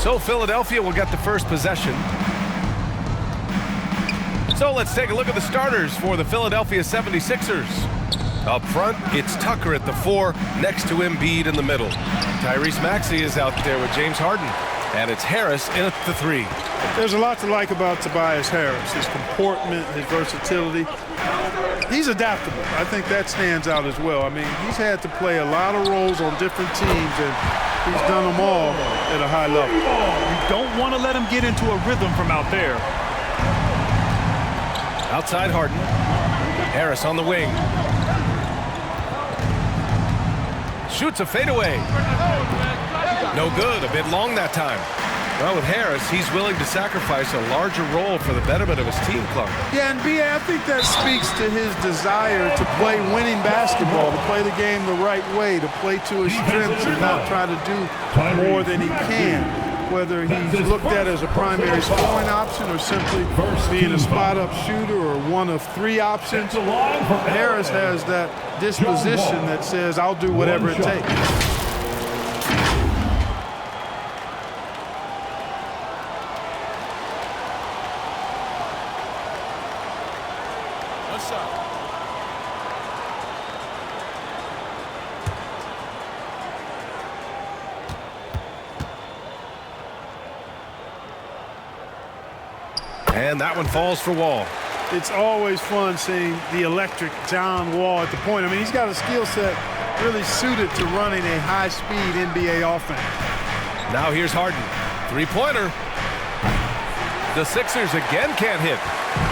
So Philadelphia will get the first possession. So let's take a look at the starters for the Philadelphia 76ers. Up front, it's Tucker at the 4, next to Embiid in the middle. Tyrese Maxey is out there with James Harden. And it's Harris in at the 3. There's a lot to like about Tobias Harris, his comportment, his versatility. He's adaptable. I think that stands out as well. I mean, he's had to play a lot of roles on different teams, and he's done them all at a high level. You don't want to let him get into a rhythm from out there. Outside Harden. Harris on the wing. Shoots a fadeaway. No good, a bit long that time. Well, with Harris, he's willing to sacrifice a larger role for the betterment of his team, Clark. Yeah, and B.A., I think that speaks to his desire to play winning basketball, to play the game the right way, to play to his strengths and not try to do more than he can. Whether he's looked at as a primary scoring option or simply being a spot-up shooter or one of 3 options, Harris has that disposition that says, I'll do whatever it takes. And that one falls for Wall. It's always fun seeing the electric John Wall at the point. I mean, he's got a skill set really suited to running a high-speed NBA offense. Now here's Harden. 3-pointer. The Sixers again can't hit.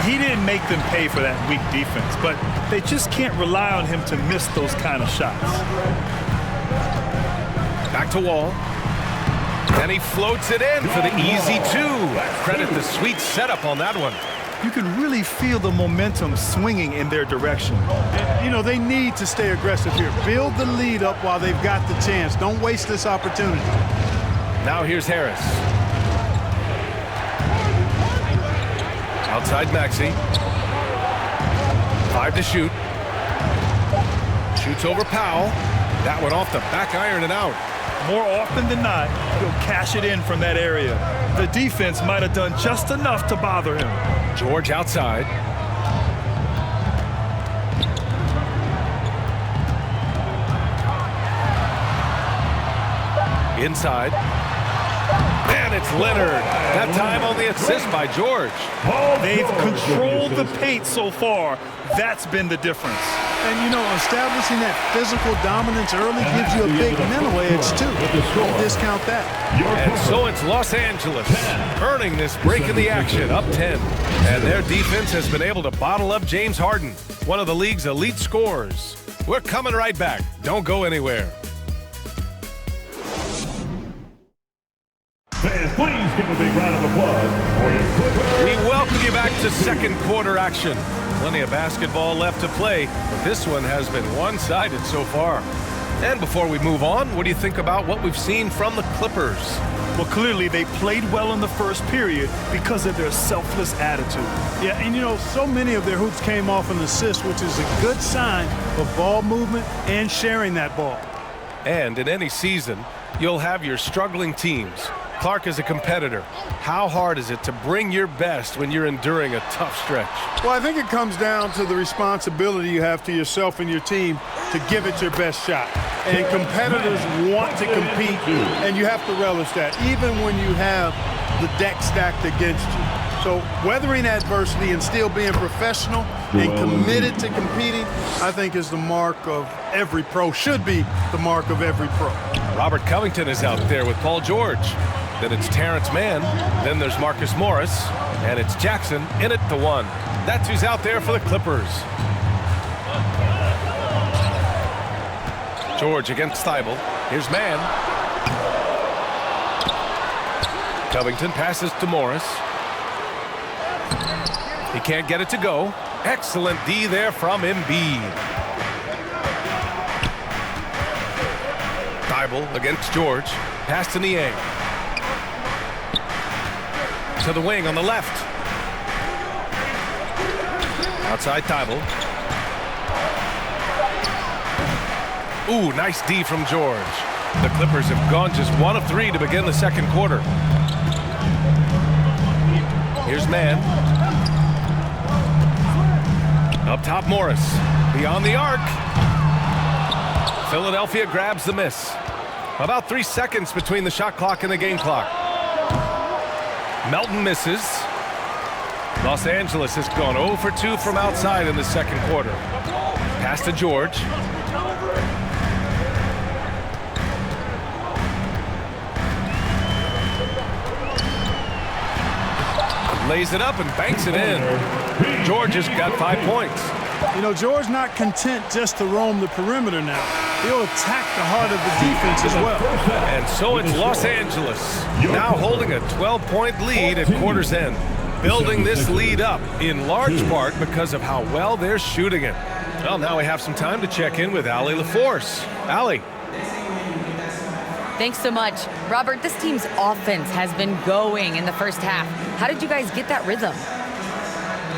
He didn't make them pay for that weak defense, but they just can't rely on him to miss those kind of shots. Back to Wall. And he floats it in for the easy 2. Credit the sweet setup on that one. You can really feel the momentum swinging in their direction. And, you know, they need to stay aggressive here. Build the lead up while they've got the chance. Don't waste this opportunity. Now here's Harris. Outside Maxey. 5 to shoot. Shoots over Powell. That one off the back iron and out. More often than not, he'll cash it in from that area. The defense might have done just enough to bother him. George outside. Inside. And it's Leonard. That time on the assist by George. They've controlled the paint so far. That's been the difference. And, you know, establishing that physical dominance early gives you a big mental edge, too. Don't discount that. And so it's Los Angeles earning this break in the action, up 10. And their defense has been able to bottle up James Harden, one of the league's elite scorers. We're coming right back. Don't go anywhere. Fans, please give a big round of applause for your Clippers. We welcome you back to second quarter action. Plenty of basketball left to play, but this one has been one-sided so far. And before we move on, what do you think about what we've seen from the Clippers? Well, clearly they played well in the first period because of their selfless attitude. Yeah, and you know, so many of their hoops came off an assist, which is a good sign of ball movement and sharing that ball. And in any season, you'll have your struggling teams. Clark is a competitor. How hard is it to bring your best when you're enduring a tough stretch? Well, I think it comes down to the responsibility you have to yourself and your team to give it your best shot. And competitors want to compete, and you have to relish that, even when you have the deck stacked against you. So weathering adversity and still being professional and committed to competing, I think is the mark of every pro, should be the mark of every pro. Robert Covington is out there with Paul George. Then it's Terrence Mann. Then there's Marcus Morris. And it's Jackson in at the 1. That's who's out there for the Clippers. George against Thibault. Here's Mann. Covington passes to Morris. He can't get it to go. Excellent D there from Embiid. Thibault against George. Pass to Niang. To the wing on the left. Outside Thibault. Ooh, nice D from George. The Clippers have gone just 1 of 3 to begin the second quarter. Here's Mann. Up top, Morris. Beyond the arc. Philadelphia grabs the miss. About 3 seconds between the shot clock and the game clock. Melton misses. Los Angeles has gone 0 for 2 from outside in the second quarter. Pass to George. Lays it up and banks it in. George has got 5 points. You know, George not content just to roam the perimeter now. He'll attack the heart of the defense as well. And so it's Los Angeles now holding a 12-point lead at quarter's end. Building this lead up in large part because of how well they're shooting it. Well, now we have some time to check in with Allie LaForce. Allie. Thanks so much. Robert, this team's offense has been going in the first half. How did you guys get that rhythm?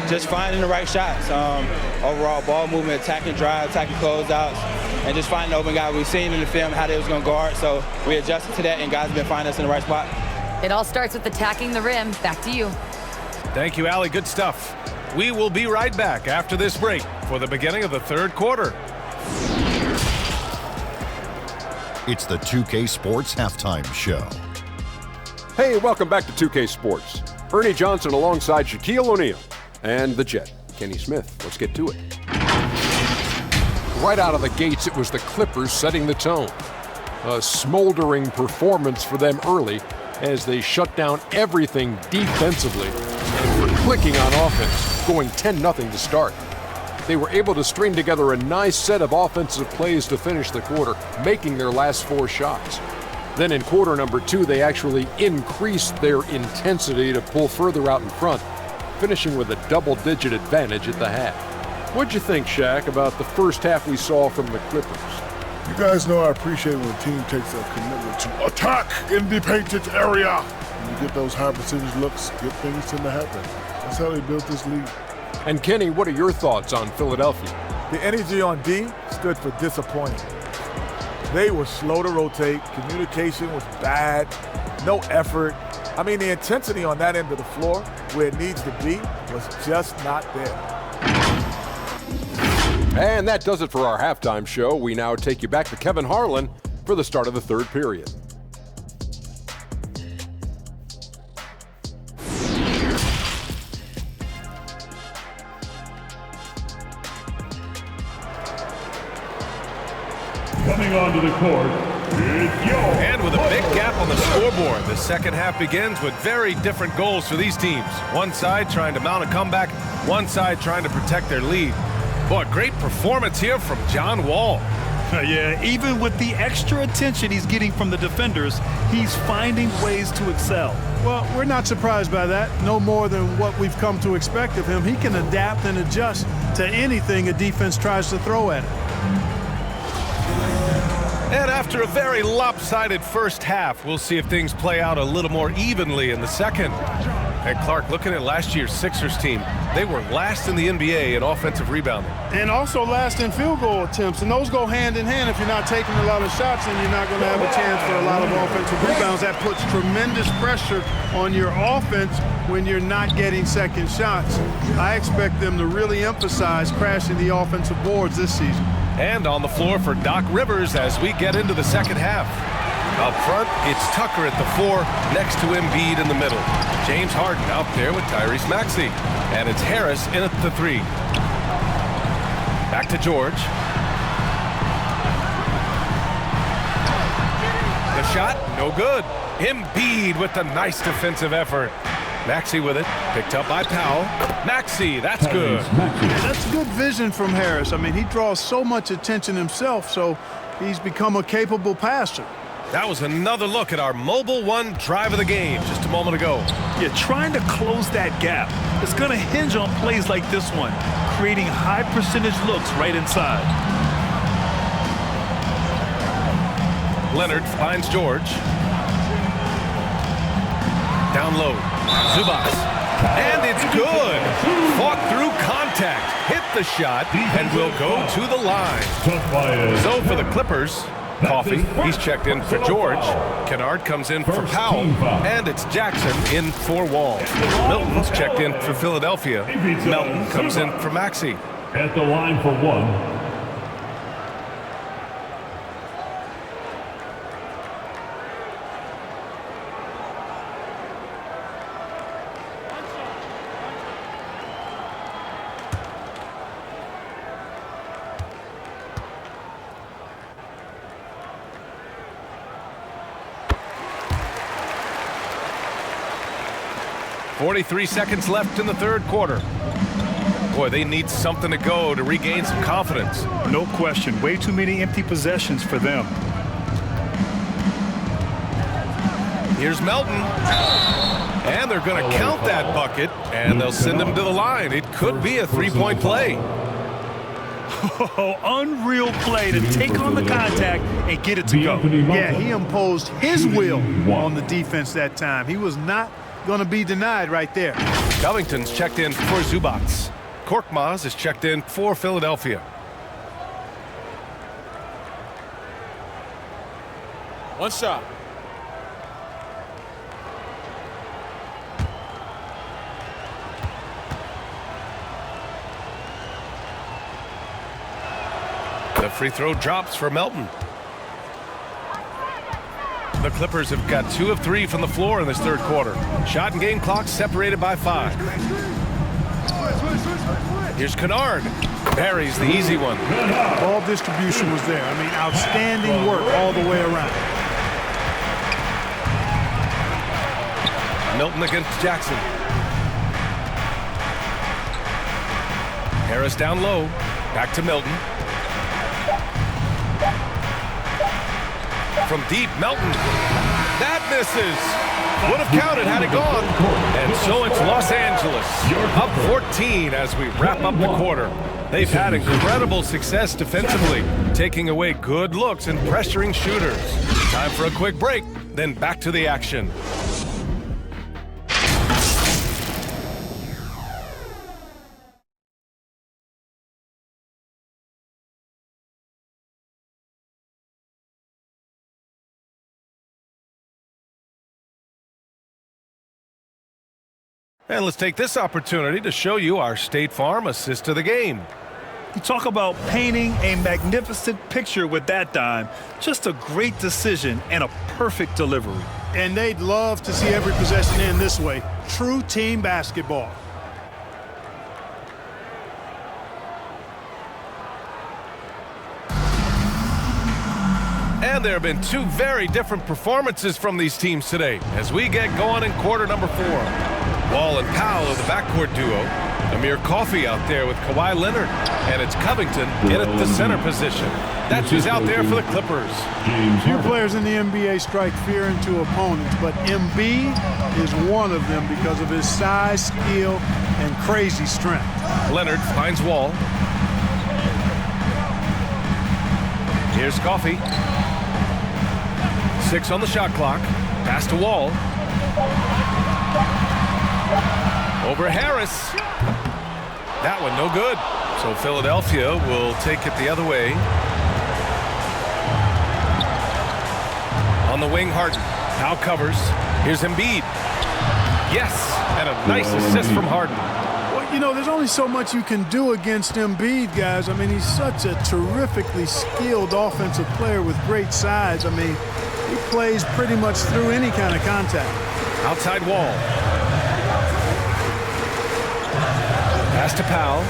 Just finding the right shots. Overall ball movement, attacking drive, attacking closeouts, and just finding the open guy. We've seen in the film how they was going to guard, so we adjusted to that, and guys have been finding us in the right spot. It all starts with attacking the rim. Back to you. Thank you, Allie. Good stuff. We will be right back after this break for the beginning of the third quarter. It's the 2K Sports Halftime Show. Hey, welcome back to 2K Sports. Ernie Johnson alongside Shaquille O'Neal and the Jet, Kenny Smith. Let's get to it. Right out of the gates, it was the Clippers setting the tone. A smoldering performance for them early as they shut down everything defensively and were clicking on offense, going 10-0 to start. They were able to string together a nice set of offensive plays to finish the quarter, making their last 4 shots. Then in quarter number 2, they actually increased their intensity to pull further out in front, finishing with a double-digit advantage at the half. What'd you think, Shaq, about the first half we saw from the Clippers? You guys know I appreciate when a team takes a commitment to attack in the painted area. When you get those high percentage looks, good things tend to happen. That's how they built this league. And Kenny, what are your thoughts on Philadelphia? The energy on D stood for disappointing. They were slow to rotate. Communication was bad. No effort. I mean, the intensity on that end of the floor, where it needs to be, was just not there. And that does it for our halftime show. We now take you back to Kevin Harlan for the start of the third period. Coming onto the court, it's Yo. And with a big gap on the scoreboard, the second half begins with very different goals for these teams. One side trying to mount a comeback, one side trying to protect their lead. Boy, great performance here from John Wall. Yeah, even with the extra attention he's getting from the defenders, he's finding ways to excel. Well, we're not surprised by that. No more than what we've come to expect of him. He can adapt and adjust to anything a defense tries to throw at him. And after a very lopsided first half, we'll see if things play out a little more evenly in the second. And Clark, looking at last year's Sixers team, they were last in the NBA in offensive rebounding. And also last in field goal attempts. And those go hand in hand. If you're not taking a lot of shots, then you're not going to have a chance for a lot of offensive rebounds. That puts tremendous pressure on your offense when you're not getting second shots. I expect them to really emphasize crashing the offensive boards this season. And on the floor for Doc Rivers as we get into the second half. Up front, it's Tucker at the 4, next to Embiid in the middle. James Harden out there with Tyrese Maxey. And it's Harris in at the 3. Back to George. The shot, no good. Embiid with the nice defensive effort. Maxey with it, picked up by Powell. Maxey, that's good. Yeah, that's good vision from Harris. I mean, he draws so much attention himself, so he's become a capable passer. That was another look at our Mobile One drive of the game just a moment ago. Yeah, trying to close that gap. It's going to hinge on plays like this one, creating high percentage looks right inside. Leonard finds George. Down low. Zubac. And it's good. Fought through contact. Hit the shot and will go to the line. So for the Clippers, Coffee, he's checked in for George. Kennard comes in for Powell. And it's Jackson in for Wall. Milton's checked in for Philadelphia. Melton comes in for Maxey. At the line for one. .43 seconds left in the third quarter. Boy, they need something to go to regain some confidence. No question. Way too many empty possessions for them. Here's Melton. And they're going to count that bucket, and they'll send him to the line. It could be a three-point play. Oh, unreal play to take on the contact and get it to go. Yeah, he imposed his will on the defense that time. He was not going to be denied right there. Covington's checked in for Zubats. Korkmaz is checked in for Philadelphia. One shot. The free throw drops for Melton. The Clippers have got 2 of 3 from the floor in this third quarter. Shot and game clock separated by 5. Here's Kennard. Buries the easy one. Ball distribution was there. I mean, outstanding work all the way around. Milton against Jackson. Harris down low. Back to Milton. From deep, Melton. That misses. Would have counted had it gone. And so it's Los Angeles. Up 14 as we wrap up the quarter. They've had incredible success defensively, taking away good looks and pressuring shooters. Time for a quick break, then back to the action. And let's take this opportunity to show you our State Farm assist to the game. You talk about painting a magnificent picture with that dime. Just a great decision and a perfect delivery. And they'd love to see every possession end this way. True team basketball. And there have been 2 very different performances from these teams today as we get going in quarter number 4. Wall and Powell are the backcourt duo. Amir Coffey out there with Kawhi Leonard. And it's Covington in at the center position. That's who's out there for the Clippers. Few players in the NBA strike fear into opponents, but Embiid is one of them because of his size, skill, and crazy strength. Leonard finds Wall. Here's Coffey. 6 on the shot clock. Pass to Wall. Over Harris. That one no good. So Philadelphia will take it the other way. On the wing, Harden. Now covers. Here's Embiid. Yes, and a nice assist from Harden. Well, you know, there's only so much you can do against Embiid, guys. I mean, he's such a terrifically skilled offensive player with great size. I mean, he plays pretty much through any kind of contact. Outside Wall. Pass to Powell.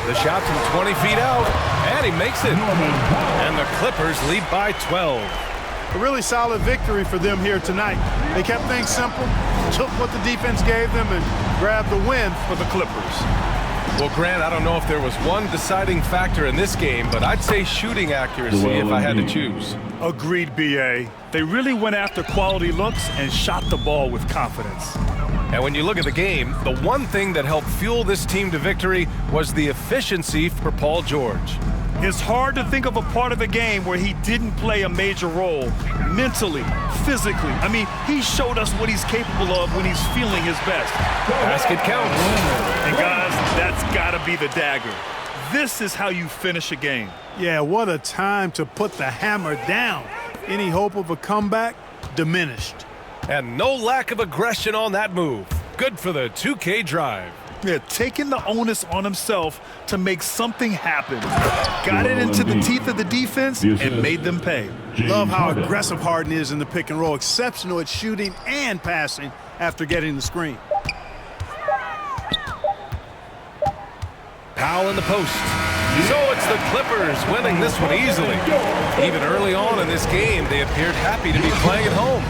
The shot from 20 feet out, and he makes it. And the Clippers lead by 12. A really solid victory for them here tonight. They kept things simple, took what the defense gave them, and grabbed the win for the Clippers. Well, Grant, I don't know if there was one deciding factor in this game, but I'd say shooting accuracy if I had to choose. Agreed, B.A. They really went after quality looks and shot the ball with confidence. And when you look at the game, the one thing that helped fuel this team to victory was the efficiency for Paul George. It's hard to think of a part of the game where he didn't play a major role, mentally, physically. I mean, he showed us what he's capable of when he's feeling his best. Basket counts. And guys, that's got to be the dagger. This is how you finish a game. Yeah, what a time to put the hammer down. Any hope of a comeback diminished. And no lack of aggression on that move. Good for the 2K drive. Yeah, taking the onus on himself to make something happen. Got it into the teeth of the defense and made them pay. Love how aggressive Harden is in the pick and roll. Exceptional at shooting and passing after getting the screen. Powell in the post. So it's the Clippers winning this one easily. Even early on in this game, they appeared happy to be playing at home.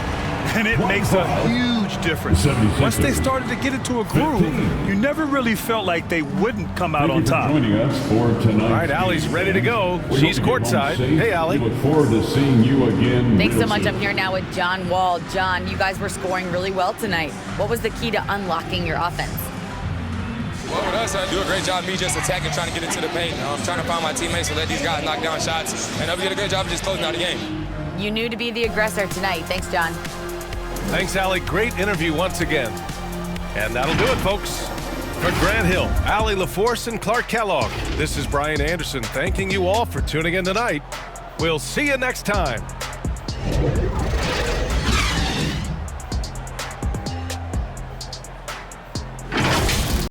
And it makes a huge difference. Once they started to get into a groove, you never really felt like they wouldn't come out on top. Joining us for tonight. All right, Allie's ready to go. She's courtside. Hey, Allie. We look forward to seeing you again. Thanks so much. I'm here now with John Wall. John, you guys were scoring really well tonight. What was the key to unlocking your offense? Well, with us, I do a great job me just attacking, trying to get into the paint. Trying to find my teammates to let these guys knock down shots. And we did a good job of just closing out the game. You knew to be the aggressor tonight. Thanks, John. Thanks, Allie. Great interview once again. And that'll do it, folks. For Grant Hill, Allie LaForce, and Clark Kellogg, this is Brian Anderson thanking you all for tuning in tonight. We'll see you next time.